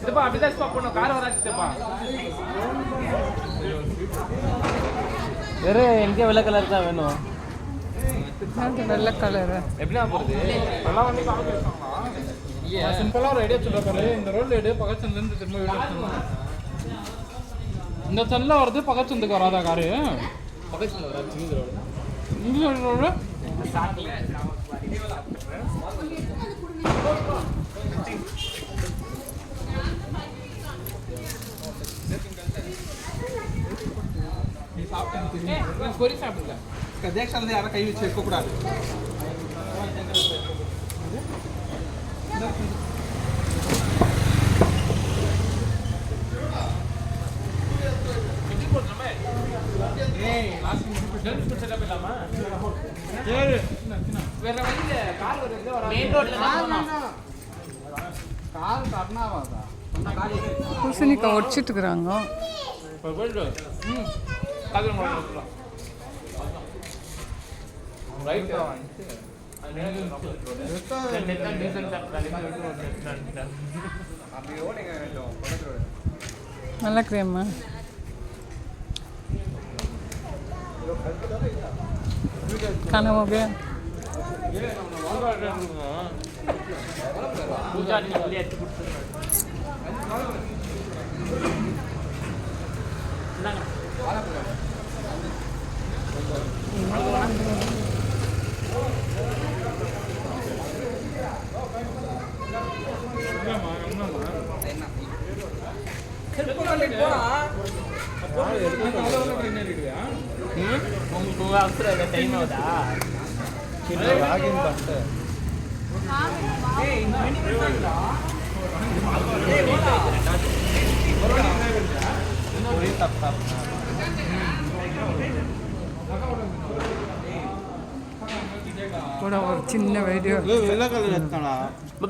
இதுப்பா அப்படிதான் ஸ்டாப் பண்ணோம் கார் வராச்சுப்பா வேற எங்க வெள்ளை கலர் தான் வேணும் வெள்ளை கலர் எப்படியா போறது எல்லாம் வந்து காமிச்சு வச்சாங்களா சிம்பிளா ஒரு ஐடியா சொல்றேன் இந்த ரோட்ல எடு பக்கத்துல இருந்து திரும்ப வீடு இந்த சல்ல வருது பக்கத்துக்கு வராதா காரு பக்கத்துல வராது இந்த ரோடு பொரி சாப்பிடுங்க தேக்ஷால யாரும் கை வச்சு வைக்க கூடாது பூசணிக்காய் உடச்சிட்டு இருக்கிறாங்க நல்ல கிரேமா खाना हो गया அவசர டைம் ஆகுதா ஒரு சின்ன வீடியோ வெள்ளை கலர் எடுத்தானா